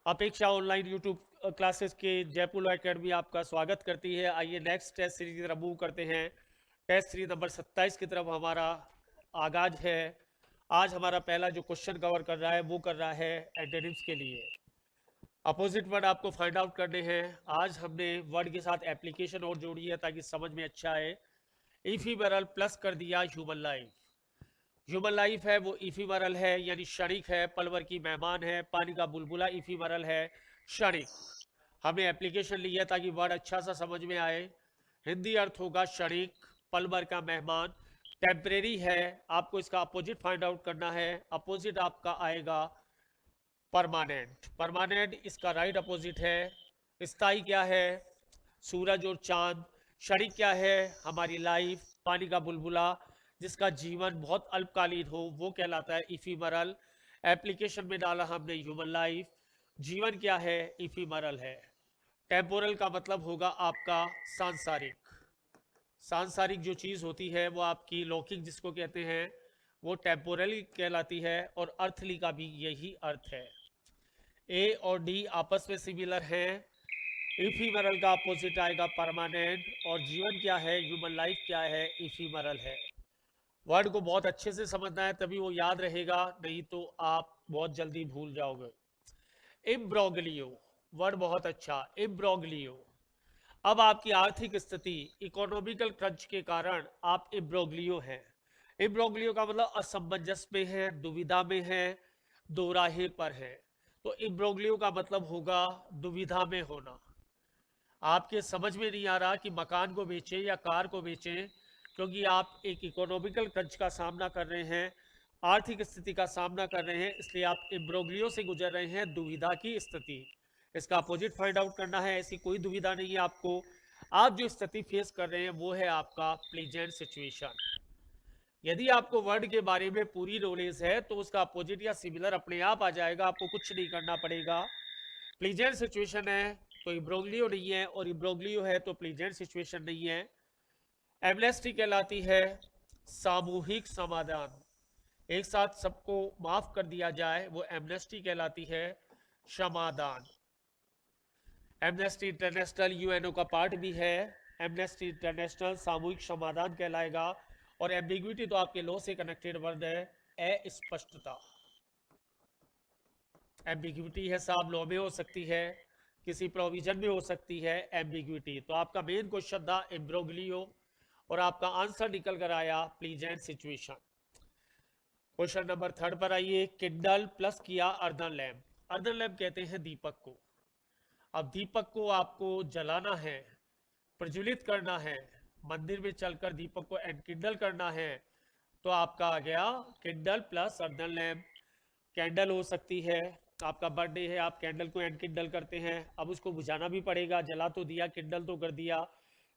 अपेक्षा online YouTube classes के Jaipur academy आपका स्वागत करती है। आइए नेक्स्ट टेस्ट सीरीज की तरफ मूव करते हैं। टेस्ट सीरीज नंबर 27 की तरफ हमारा आगाज है। आज हमारा पहला जो क्वेश्चन कवर कर रहा है वो कर रहा है एंटोनिम्स के लिए। अपोजिट वर्ड आपको फाइंड आउट करने हैं। आज हमने वर्ड के साथ एप्लीकेशन और जोड़ी है ताकि समझ में अच्छा आए। इफिमरल प्लस कर दिया ह्यूमन लाइफ। ह्यूमन लाइफ है वो इफिमरल है, यानी क्षणिक है। पलवर की मेहमान है, पानी का बुलबुला इफिमरल है, क्षणिक। हमने एप्लीकेशन लिया ताकि वर्ड अच्छा सा समझ में आए। हिंदी अर्थ होगा क्षणिक, पलवर का मेहमान। टेम्परेरी है, आपको इसका अपोजिट फाइंड आउट करना है। अपोजिट आपका आएगा परमानेंट। परमानेंट इसका राइट अपोजिट है। स्थाई क्या है? सूरज और चांद। क्षणिक क्या है? हमारी लाइफ, पानी का बुलबुला जिसका जीवन बहुत अल्पकालीन हो वो कहलाता है इफीमरल। एप्लीकेशन में डाला हमने ह्यूमन लाइफ। जीवन क्या है? इफीमरल है। टेम्पोरल का मतलब होगा आपका सांसारिक। सांसारिक जो चीज़ होती है वो आपकी लौकिक जिसको कहते हैं वो टेम्पोरली कहलाती है, और अर्थली का भी यही अर्थ है। ए और डी आपस में सिमिलर हैं। इफीमरल का अपोजिट आएगा परमानेंट, और जीवन क्या है? ह्यूमन लाइफ क्या है? इफीमरल है। वर्ड को बहुत अच्छे से समझना है तभी वो याद रहेगा, नहीं तो आप बहुत जल्दी भूल जाओगे। इम्ब्रोगलियो, वर्ड बहुत अच्छा। इम्ब्रोगलियो, अब आपकी आर्थिक स्थिति इकोनॉमिकल क्रंच के कारण आप इम्ब्रोगलियो हैं। इम्ब्रोगलियो का मतलब असमंजस में है, दुविधा में है, दोराहे पर है। तो इम्ब्रोगलियो का मतलब होगा दुविधा में होना। आपके समझ में नहीं आ रहा कि मकान को बेचें या कार को बेचें, क्योंकि आप एक इकोनॉमिकल क्रंच का सामना कर रहे हैं, आर्थिक स्थिति का सामना कर रहे हैं, इसलिए आप इम्ब्रोगलियो से गुजर रहे हैं, दुविधा की स्थिति। इसका अपोजिट फाइंड आउट करना है। ऐसी कोई दुविधा नहीं है आपको। आप जो स्थिति फेस कर रहे हैं वो है आपका प्लीजेंट सिचुएशन। यदि आपको वर्ड के बारे में पूरी नॉलेज है तो उसका अपोजिट या सिमिलर अपने आप आ जाएगा, आपको कुछ नहीं करना पड़ेगा। प्लीजेंट सिचुएशन है तो इब्रोग्लियो नहीं है, और इब्रोग्लियो है तो प्लीजेंट सिचुएशन नहीं है। एमनेस्टी कहलाती है सामूहिक समाधान। एक साथ सबको माफ कर दिया जाए वो एमनेस्टी कहलाती है क्षमादान। एमनेस्टी इंटरनेशनल यूएनओ का पार्ट भी है। एमनेस्टी इंटरनेशनल सामूहिक समाधान कहलाएगा। और एम्बिग्विटी तो आपके लॉ से कनेक्टेड वर्ड है। अस्पष्टता, एम्बिग्विटी है साहब, लॉ में हो सकती है, किसी प्रोविजन में हो सकती है एम्बिग्विटी। तो आपका मेन क्वेश्चन था इम्ब्रोग्लियो, और आपका आंसर निकल कर आया प्लीजेंट सिचुएशन। क्वेश्चन नंबर 3 पर आइए। किंडल प्लस किया अर्धन लैम्प। अर्धन लैम्प कहते हैं दीपक को। अब दीपक को आपको जलाना है, प्रज्वलित करना है, मंदिर में चलकर दीपक को एनकिंडल करना है, तो आपका आ गया Kindle plus earthen lamp. Candle हो सकती है, आपका बर्थडे है, आप कैंडल को एनकिंडल करते हैं, अब उसको बुझाना भी पड़ेगा। जला तो दिया, किंडल तो कर दिया,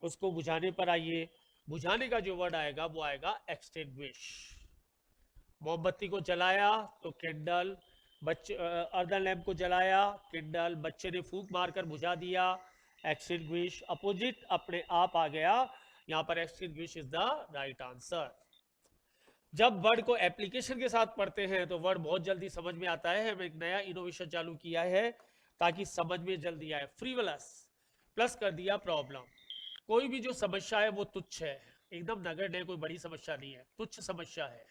उसको बुझाने पर आइए। बुझाने का जो वर्ड आएगा वो आएगा एक्सटिंग्विश। मोमबत्ती को जलाया तो किंडल, बच्चे अर्धन लैम्प को जलाया किंडल, बच्चे ने फूंक मारकर बुझा दिया एक्सटिंग्विश। अपोजिट अपने आप आ गया यहाँ पर, extinguish is the right answer. जब वर्ड को एप्लीकेशन के साथ पढ़ते हैं तो वर्ड बहुत जल्दी समझ में आता है। हम एक नया इनोवेशन चालू किया है ताकि समझ में जल्दी आए। फ्रीवलस प्लस कर दिया प्रॉब्लम। कोई भी जो समस्या है वो तुच्छ है, एकदम नगण्य है, कोई बड़ी समस्या नहीं है, तुच्छ समस्या है।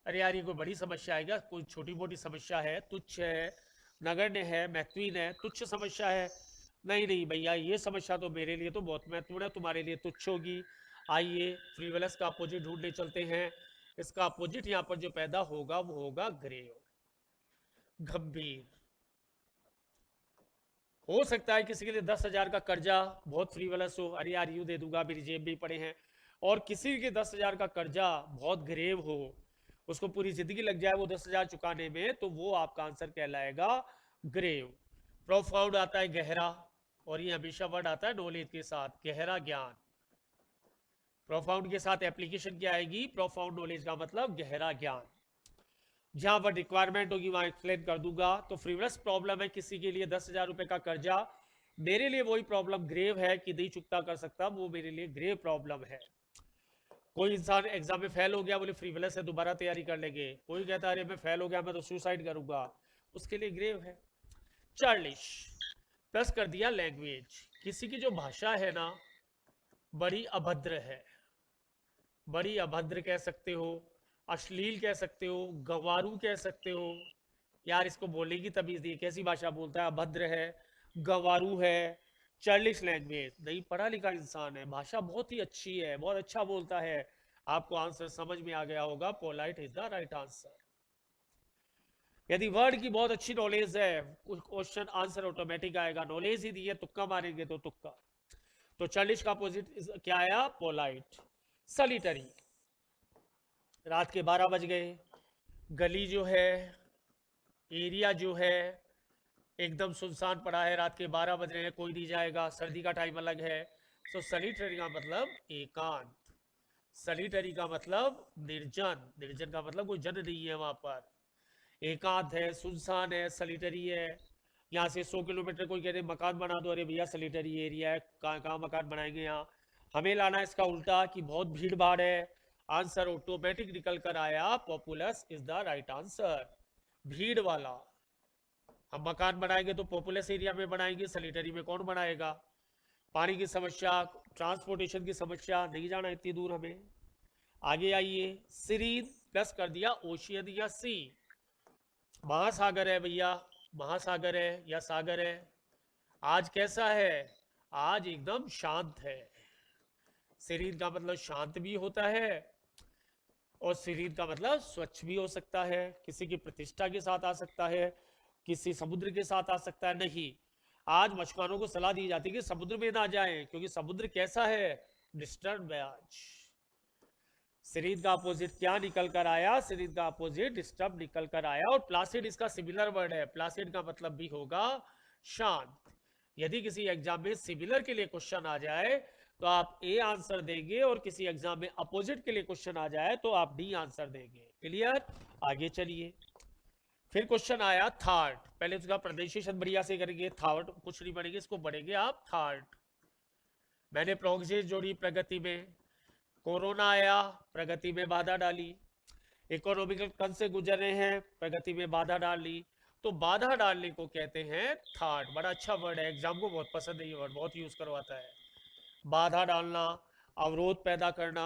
अरे यार ये कोई बड़ी समस्या है क्या? कोई छोटी मोटी समस्या है, तुच्छ है, नगण्य है, महत्वहीन है, तुच्छ समस्या है। नहीं नहीं भैया, ये समस्या तो मेरे लिए तो बहुत महत्वपूर्ण है, तुम्हारे लिए तुच्छ होगी। आइए फ्रीवलस का अपोजिट ढूंढने चलते हैं। इसका अपोजिट यहाँ पर जो पैदा होगा वो होगा ग्रेव, गंभीर। हो सकता है किसी के लिए 10,000 का कर्जा बहुत फ्रीवलस हो, अरे यार यूं दे दूंगा, मेरी जेब भी पड़े हैं। और किसी के 10,000 का कर्जा बहुत ग्रेव हो, उसको पूरी जिंदगी लग जाए वो 10,000 चुकाने में, तो वो आपका आंसर कहलाएगा ग्रेव। प्रोफाउंड आता है गहरा, और ये हमेशा वर्ड आता है नॉलेज के साथ, गहरा ज्ञान। प्रोफाउंड के साथ एप्लीकेशन क्या आएगी? प्रोफाउंड नॉलेज का मतलब गहरा ज्ञान। जहां पर रिक्वायरमेंट होगी वहां एक्सप्लेन कर दूंगा। तो फ्रीवलस प्रॉब्लम है किसी के लिए 10,000 रुपए का कर्जा, मेरे लिए वही प्रॉब्लम ग्रेव है कि नहीं चुकता कर सकता, वो मेरे लिए ग्रेव प्रॉब्लम है। कोई इंसान एग्जाम में फेल हो गया, बोले फ्रीवलस है, दोबारा तैयारी कर लेंगे। कोई कहता है अरे मैं फेल हो गया, मैं तो सुसाइड करूंगा, उसके लिए ग्रेव है। 40 प्लस कर दिया लैंग्वेज। किसी की जो भाषा है ना बड़ी अभद्र है, बड़ी अभद्र कह सकते हो, अश्लील कह सकते हो, गंवारू कह सकते हो। यार इसको बोलने की तमीज नहीं, कैसी भाषा बोलता है, अभद्र है, गंवारू है, चाइल्डिश लैंग्वेज। नहीं पढ़ा लिखा इंसान है, भाषा बहुत ही अच्छी है, बहुत अच्छा बोलता है। आपको आंसर समझ में आ गया होगा, polite is the right answer. यदि वर्ड की बहुत अच्छी नॉलेज है, क्वेश्चन आंसर ऑटोमेटिक आएगा। नॉलेज ही दी है, तुक्का मारेंगे तो तुक्का। तो चाइल्डिश का अपोजिट क्या आया? पोलाइट। सलिटरी। रात के 12 बज गए, गली जो है, एरिया जो है एकदम सुनसान पड़ा है, रात के 12 बज रहे हैं, कोई नहीं जाएगा, सर्दी का टाइम अलग है। सो सलिटरी का मतलब एकांत, सलिटरी का मतलब निर्जन, निर्जन का मतलब कोई जन नहीं है वहां पर, एकांत है, सुनसान है, सलिटरी है। यहाँ से 100 किलोमीटर कोई कहते मकान बना दो, अरे भैया सलिटरी एरिया है, कहाँ कहाँ मकान बनाएंगे यहाँ। हमें लाना है इसका उल्टा कि बहुत भीड़ भाड़ है। आंसर ऑटोमेटिक निकल कर आया, populace is the right answer. भीड़ वाला, हम मकान बनाएंगे तो पॉपुलस एरिया में बनाएंगे, सलिटरी में कौन बनाएगा। पानी की समस्या, ट्रांसपोर्टेशन की समस्या, नहीं जाना इतनी दूर हमें। आगे आइए, सीरीन प्लस कर दिया ओशियन या सी। महासागर है भैया, महासागर है या सागर है। आज कैसा है? आज एकदम शांत है। सीरीन का मतलब शांत भी होता है, और सीरीन का मतलब स्वच्छ भी हो सकता है, किसी की प्रतिष्ठा के साथ आ सकता है, किसी समुद्र के साथ आ सकता है। नहीं, आज मछुआरों को सलाह दी जाती है कि समुद्र में ना जाएं, क्योंकि समुद्र कैसा है? डिस्टर्ब है आज। सीरीन का अपोजिट क्या निकल कर आया? सीरीन का अपोजिट डिस्टर्ब निकल कर आया। और प्लासिड इसका सिमिलर वर्ड है, प्लासिड का मतलब भी होगा शांत। यदि किसी एग्जाम में सिमिलर के लिए क्वेश्चन आ जाए तो आप ए आंसर देंगे, और किसी एग्जाम में अपोजिट के लिए क्वेश्चन आ जाए तो आप डी आंसर देंगे। क्लियर? आगे चलिए, फिर क्वेश्चन आया थर्ड। पहले उसका प्रोनाउंसिएशन बढ़िया से करेंगे, थर्ड कुछ नहीं पढ़ेंगे, इसको पढ़ेंगे आप थर्ड। मैंने प्रोग्रेस जोड़ी प्रगति में, कोरोना आया, प्रगति में बाधा डाली, इकोनॉमिकल कन से गुजर रहे हैं, प्रगति में बाधा डाली। तो बाधा डालने को कहते हैं थर्ड। बड़ा अच्छा वर्ड है, एग्जाम को बहुत पसंद है ये वर्ड, बहुत यूज करवाता है। बाधा डालना, अवरोध पैदा करना।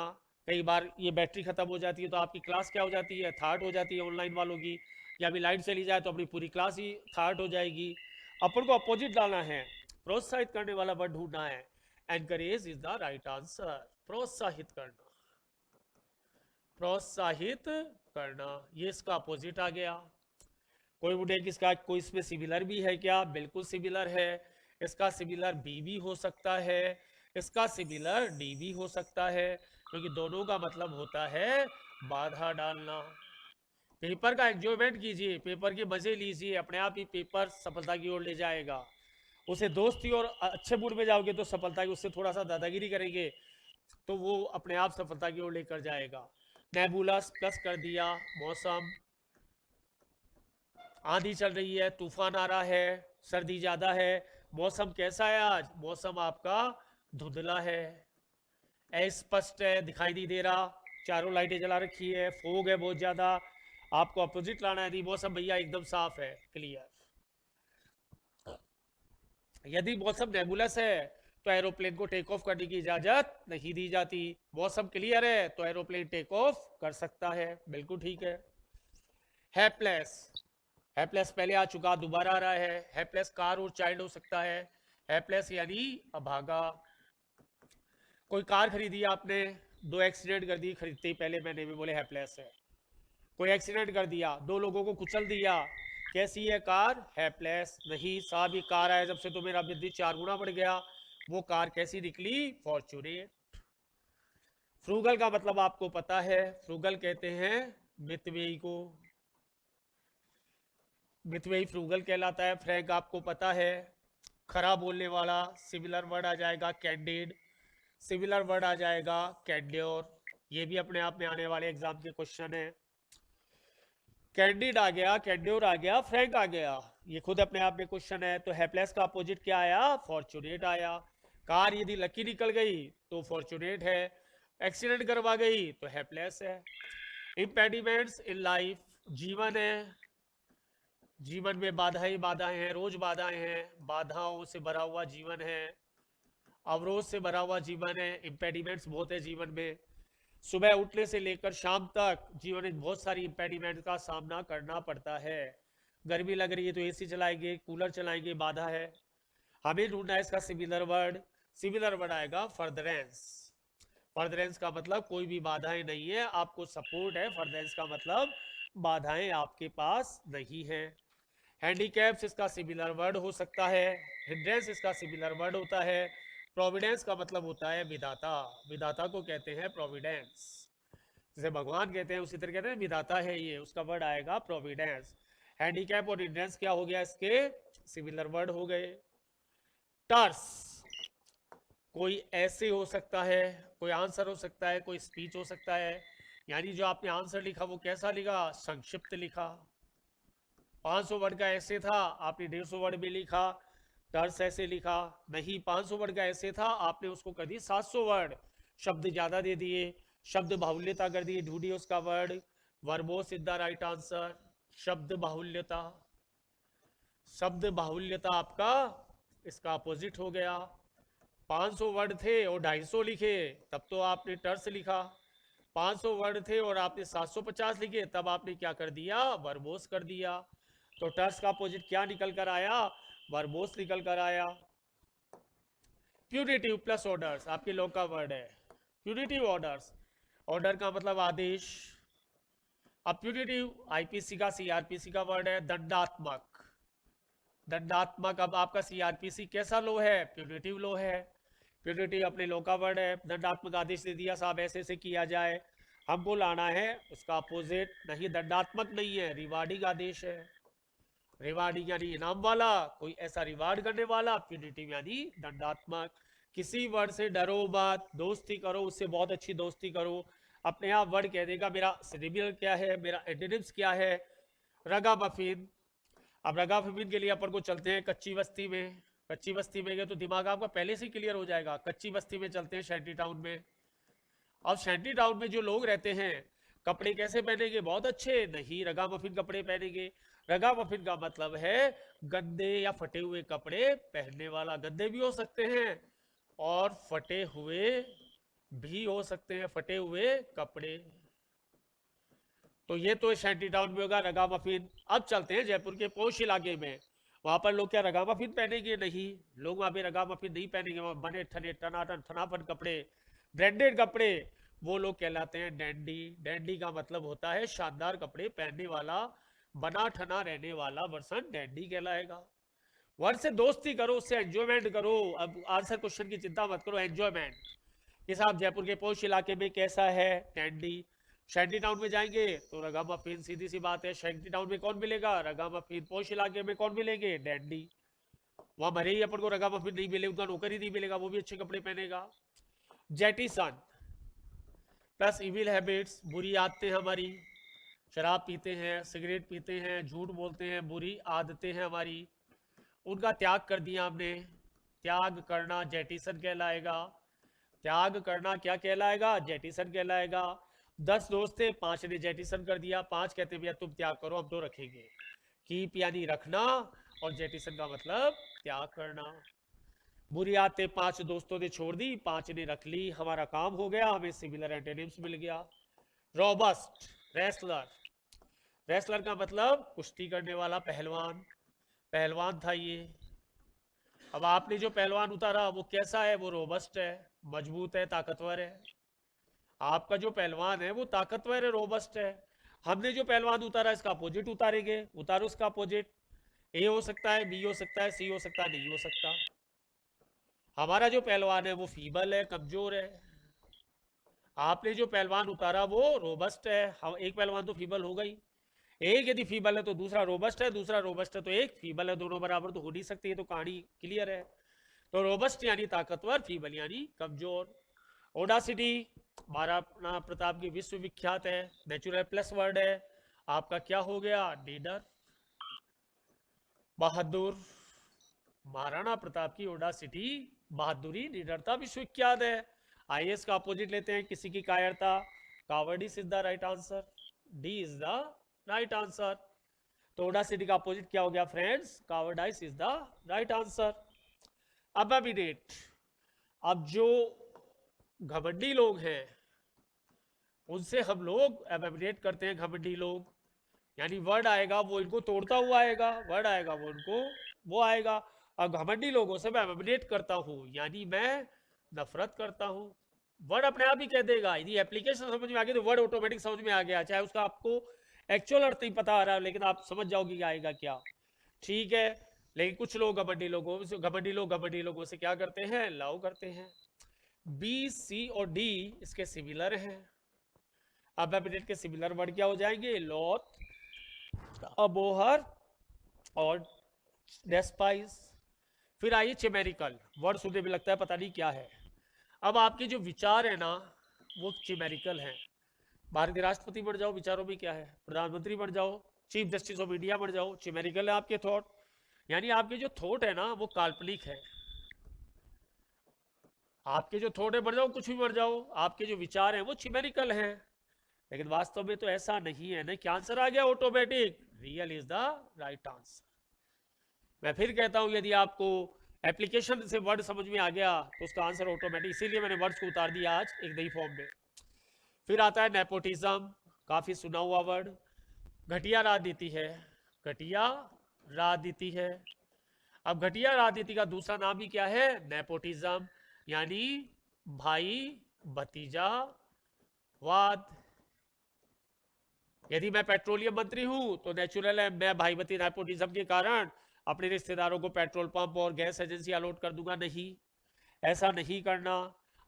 कई बार ये बैटरी खत्म हो जाती है तो आपकी क्लास क्या हो जाती है? थर्ड हो जाती है ऑनलाइन वालों की। या अभी लाइट चली जाए तो अपनी पूरी क्लास ही थर्ड हो जाएगी। अपन को अपोजिट डालना है, प्रोत्साहित करने वाला वर्ड ढूंढना है। Encourage is the right answer. प्रोत्साहित करना, प्रोत्साहित करना, ये इसका अपोजिट आ गया। कोई बोले कि इसका कोई इसमें सिमिलर भी है क्या? बिल्कुल सिमिलर है। इसका सिमिलर बी भी हो सकता है, इसका सिमिलर डी भी हो सकता है, क्योंकि दोनों का मतलब होता है बाधा डालना। पेपर का एंजॉयमेंट कीजिए, पेपर के मजे लीजिए, अपने आप ही पेपर सफलता की ओर ले जाएगा। उसे दोस्ती और अच्छे मूड में जाओगे तो सफलता की, उससे थोड़ा सा दादागिरी करेंगे तो वो अपने आप सफलता की ओर लेकर जाएगा। नेबुलस प्लस कर दिया मौसम, आंधी चल रही है, तूफान आ रहा है, सर्दी ज्यादा है। मौसम कैसा है आज? मौसम आपका धुंधला है, अस्पष्ट है, दिखाई नहीं दे रहा, चारों लाइटें जला रखी है, फोग है बहुत ज्यादा। आपको अपोजिट लाना है, मौसम भैया एकदम साफ है, क्लियर। यदि मौसम नेबुलस है तो एरोप्लेन को टेक ऑफ करने की इजाजत नहीं दी जाती। मौसम क्लियर है तो एरोप्लेन टेक ऑफ कर सकता है, बिल्कुल ठीक है। हेल्पलेस, हेल्पलेस पहले आ चुका, दोबारा आ रहा है। हेल्पलेस कार और चाइल्ड हो सकता है। हेल्पलेस यानी अभागा। कोई कार खरीदी आपने, दो एक्सीडेंट कर दी खरीदते ही पहले महीने में, बोले हेल्पलेस है। कोई एक्सीडेंट कर दिया, दो लोगों को कुचल दिया, कैसी है कार? हेल्पलेस। नहीं साहब, ये कार आया जब से तो मेरा बुद्धि 4 गुना बढ़ गया। वो कार कैसी निकली? फॉर्चुनेट। फ्रूगल का मतलब आपको पता है, फ्रूगल कहते हैं मितव्ययी को, मितव्ययी फ्रूगल कहलाता है। फ्रैंक आपको पता है, खराब बोलने वाला। सिमिलर वर्ड आ जाएगा कैंडिड, सिमिलर वर्ड आ जाएगा कैंड्योर। ये भी अपने आप में आने वाले एग्जाम के क्वेश्चन है। कैंडिड आ गया, कैंड्योर आ गया, फ्रैंक आ गया, ये खुद अपने आप में क्वेश्चन है। तो हैप्लेस का अपोजिट क्या आया? फॉर्चुनेट आया। कार यदि लकी निकल गई तो फॉर्चुनेट है, एक्सीडेंट करवा गई तो हैप्लेस है। इम्पेडिमेंट्स इन लाइफ, जीवन है, जीवन में बाधाएं ही बाधाएं हैं, रोज बाधाएं हैं, बाधाओं से भरा हुआ जीवन है, अवरोध से भरा हुआ जीवन है, इम्पेडिमेंट्स बहुत है जीवन में। सुबह उठने से लेकर शाम तक जीवन में बहुत सारी इम्पेडिमेंट का सामना करना पड़ता है। गर्मी लग रही है तो एसी चलाएंगे, कूलर चलाएंगे, बाधा है। हमें ढूंढना है इसका सिमिलर वर्ड। सिमिलर वर्ड आएगा फर्दरेंस। फर्दरेंस का मतलब कोई भी बाधाएं नहीं है, आपको सपोर्ट है। फर्दरेंस का मतलब बाधाएं आपके पास नहीं है। हैंडीकैप्स इसका सिमिलर वर्ड हो सकता है। हिंड्रेंस इसका सिमिलर वर्ड होता है। प्रोविडेंस का मतलब होता है विधाता। विधाता को कहते हैं प्रोविडेंस। जैसे भगवान कहते हैं उसी तरह कहते हैं विधाता है ये, उसका वर्ड आएगा प्रोविडेंस। हैंडीकैप और हिंड्रेंस क्या हो गया, इसके सिमिलर वर्ड हो गए। टर्स कोई ऐसे हो सकता है, कोई आंसर हो सकता है, कोई स्पीच हो सकता है। यानी जो आपने आंसर लिखा वो कैसा लिखा, संक्षिप्त लिखा। 500 वर्ड का ऐसे था, आपने 150 वर्ड में लिखा। टर्स ऐसे लिखा नहीं। 500 वर्ड का ऐसे था, आपने उसको कर दी 700 वर्ड, शब्द ज्यादा दे दिए, शब्द बाहुल्यता कर दी। ढूंढिए उसका word. Verbose is the right answer. शब्द बाहुल्यता। शब्द बाहुल्यता आपका इसका अपोजिट हो गया। 500 वर्ड थे और 250 लिखे तब तो आपने टर्स लिखा। 500 वर्ड थे और आपने 750 लिखे तब आपने क्या कर दिया, वर्बोस कर दिया। तो टर्स का अपोजिट क्या निकल कर आया, वर्बोस निकल कर आया। प्यूरिटिव प्लस ऑर्डर्स आपके लॉ का वर्ड है। प्यूरिटिव ऑर्डर्स, ऑर्डर का मतलब आदेश। अब प्यूरिटिव आईपीसी का सीआरपीसी का वर्ड है दंडात्मक। दंडात्मक, अब आपका सीआरपीसी कैसा लो है, प्यूरिटिव लो है। प्यूरिटिव अपने लो का वर्ड है। दंडात्मक आदेश दे दिया साहब ऐसे ऐसे किया जाए, हमको लाना है उसका अपोजिट। नहीं, दंडात्मक नहीं है, रिवार्डिंग आदेश है। रिवार्डिंग यानी इनाम वाला, कोई ऐसा रिवार्ड करने वाला। प्यूनिटिव यानी दंडात्मक। किसी वर्ड से डरो मत, दोस्ती करो उससे, बहुत अच्छी दोस्ती करो। अपने आप वर्ड कह देगा मेरा सिमिलर क्या है, मेरा एंटोनिम्स क्या है। रगामफिन। अब रगामफिन के लिए अपन को चलते हैं कच्ची बस्ती में। कच्ची बस्ती में गए तो दिमाग आपका पहले से क्लियर हो जाएगा। कच्ची बस्ती में चलते हैं शैंटी टाउन में। अब शैंटी टाउन में जो लोग रहते हैं कपड़े कैसे पहनेंगे, बहुत अच्छे नहीं, रगामफिन कपड़े पहनेंगे। रगामफिन का मतलब है गंदे या फटे हुए कपड़े पहनने वाला। गंदे भी हो सकते हैं और फटे हुए भी हो सकते हैं, फटे हुए कपड़े। तो ये तो शैंटी टाउन में होगा रगामफिन। अब चलते हैं जयपुर के पोश इलाके में। वहां पर लोग क्या रगामफिन पहनेंगे, नहीं, लोग वहां पे रगामफिन नहीं पहनेंगे। वहां बने ठने टनाटन थनापन कपड़े, ब्रांडेड कपड़े, वो लोग कहलाते हैं डैंडी। डैंडी का मतलब होता है शानदार कपड़े पहनने वाला, बना ठना रहने वाला वर्सन डैंडी कहलाएगा। वर्ड से दोस्ती करो, उससे एंजॉयमेंट करो। अब आंसर क्वेश्चन की चिंता मत करो, एंजॉयमेंट। कि साहब जयपुर के पोश इलाके में कैसा है, डैंडी। शैंटी टाउन में जाएंगे तो रगामफिन, सीधी सी बात है। शैंटी टाउन में कौन मिलेगा, रगामफिन। पोश इलाके में कौन मिलेंगे, डैंडी। वहां भले ही अपन को रगामफिन नहीं मिले, उनका नौकर ही नहीं मिलेगा, वो भी अच्छे कपड़े पहनेगा। जेटिसन प्लस इविल हैबिट्स, बुरी आदतें हमारी। शराब पीते हैं, सिगरेट पीते हैं, झूठ बोलते हैं, बुरी आदतें हैं हमारी, उनका त्याग कर दिया हमने। त्याग करना जेटिसन कहलाएगा। त्याग करना क्या कहलाएगा, जेटिसन कहलाएगा। 10 दोस्त थे, 5 ने जेटिसन कर दिया। 5 कहते भैया तुम त्याग करो, हम तो रखेंगे। कीप यानी रखना और जेटिसन का मतलब त्याग करना। बुरी आदतें 5 दोस्तों ने छोड़ दी, 5 ने रख ली, हमारा काम हो गया, हमें सिमिलर एंटोनिम्स मिल गया। Robust, wrestler. रेसलर का मतलब कुश्ती करने वाला, पहलवान। पहलवान था ये। अब आपने जो पहलवान उतारा वो कैसा है, वो रोबस्ट है, मजबूत है, ताकतवर है। आपका जो पहलवान है वो ताकतवर है, रोबस्ट है। हमने जो पहलवान उतारा इसका अपोजिट उतारेंगे। उतारो उसका अपोजिट। ए हो सकता है, बी हो सकता है, सी हो सकता है, नहीं हो सकता। हमारा जो पहलवान है वो फीबल है, कमजोर है। आपने जो पहलवान उतारा वो रोबस्ट है। हम एक पहलवान तो फीबल हो गई। एक यदि फीबल है तो दूसरा रोबस्ट है, दूसरा रोबस्ट है तो एक फीबल है, दोनों बराबर तो हो नहीं सकती है। तो कहानी क्लियर है। तो रोबस्ट यानी ताकतवर, फीबल यानी कमजोर। ओडासिटी महाराणा प्रताप की विश्वविख्यात है, नेचुरल प्लस वर्ड है। आपका क्या हो गया, नीडर। बहादुर, महाराणा प्रताप की ओडासिटी, बहादुरी, निडरता विश्वविख्यात है। आईएएस का अपोजिट लेते हैं, किसी की कायरता। Cowardice is the right answer. D is the right answer. Audacity का अपोजिट क्या हो गया friends? Cowardice is the right answer. Abominate, अब जो घमंडी लोग हैं उनसे हम लोग अबैमिनेट करते हैं। घमंडी लोग यानी वर्ड आएगा वो इनको तोड़ता हुआ आएगा, वर्ड आएगा वो इनको वो आएगा। अब घमंडी लोगों से मैं अबैमिनेट करता हूं यानी मैं नफरत करता हूं। वर्ड अपने आप ही कह देगा, यदि एप्लीकेशन समझ में आ गई तो वर्ड ऑटोमेटिक समझ में आ गया, चाहे उसका आपको एक्चुअल अर्थ नहीं पता आ रहा लेकिन आप समझ जाओगे कि आएगा क्या। ठीक है, लेकिन कुछ लोग घमंडी लोगों से क्या करते हैं? लव करते हैं। बी, सी और डी इसके सिमिलर हैं। अब एबिनेट के सिमिलर वर्ड क्या हो जाएंगे? लॉथ, अबोहर और डेस्पाइस। फिर आइए चिमेरिकल, वर्ड सुनने में लगता है पता नहीं क्या है। अब आपके जो विचार है ना वो चिमेरिकल हैं। भारतीय राष्ट्रपति बन जाओ, विचारों में क्या है? प्रधानमंत्री बन जाओ, चीफ जस्टिस ऑफ इंडिया बन जाओ, चिमेरिकल है आपके थॉट। यानी आपके जो थॉट है ना वो काल्पनिक है। आपके जो थॉट है बन जाओ, कुछ भी बन जाओ, आपके जो विचार हैं वो चिमेरिकल हैं, लेकिन वास्तव में तो ऐसा नहीं है ना। क्या आंसर आ गया? Automatic real is the right answer. मैं फिर कहता हूं यदि आपको एप्लीकेशन से वर्ड समझ में आ गया तो उसका आंसर ऑटोमेटिक, इसीलिए मैंने वर्ड्स को उतार दिया आज एक नई फॉर्म में। फिर आता है नेपोटिज्म, काफी सुना हुआ वर्ड। घटिया राजनीति है, घटिया राजनीति है। अब घटिया राजनीति का दूसरा नाम ही क्या है? नेपोटिज्म, यानी भाई भतीजा वाद। यदि मैं पेट्रोलियम मंत्री हूं तो नेचुरल है मैं भाईमती नेपोटिज्म के कारण अपने रिश्तेदारों को पेट्रोल पंप और गैस एजेंसी अलॉट कर दूंगा। नहीं, ऐसा नहीं करना।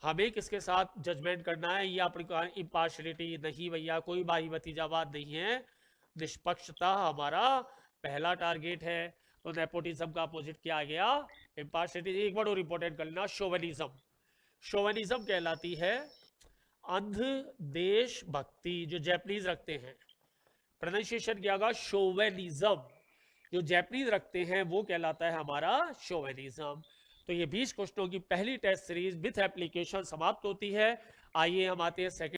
हमें किसके साथ जजमेंट करना है? ये अपनी इम्पार्शलिटी नहीं भैया, कोई भाई भतीजावाद नहीं है, निष्पक्षता हमारा पहला टारगेट है। तो नेपोटिज्म का अपोजिट क्या आ गया? इम्पार्शलिटी। एक वर्ड और इंपॉर्टेंट कर लेना, शोवेनिज्म। शोवेनिज्म कहलाती है अंध देशभक्ति, जो जैपनीज रखते हैं। प्रोनाउंसिएशन क्या होगा? शोवेनिज्म। जो जैपनीज रखते हैं वो कहलाता है हमारा शोवेनिज्म। तो ये 20 क्वेश्चनों की पहली टेस्ट सीरीज विथ एप्लीकेशन समाप्त होती है। आइए हम आते हैं सेकंड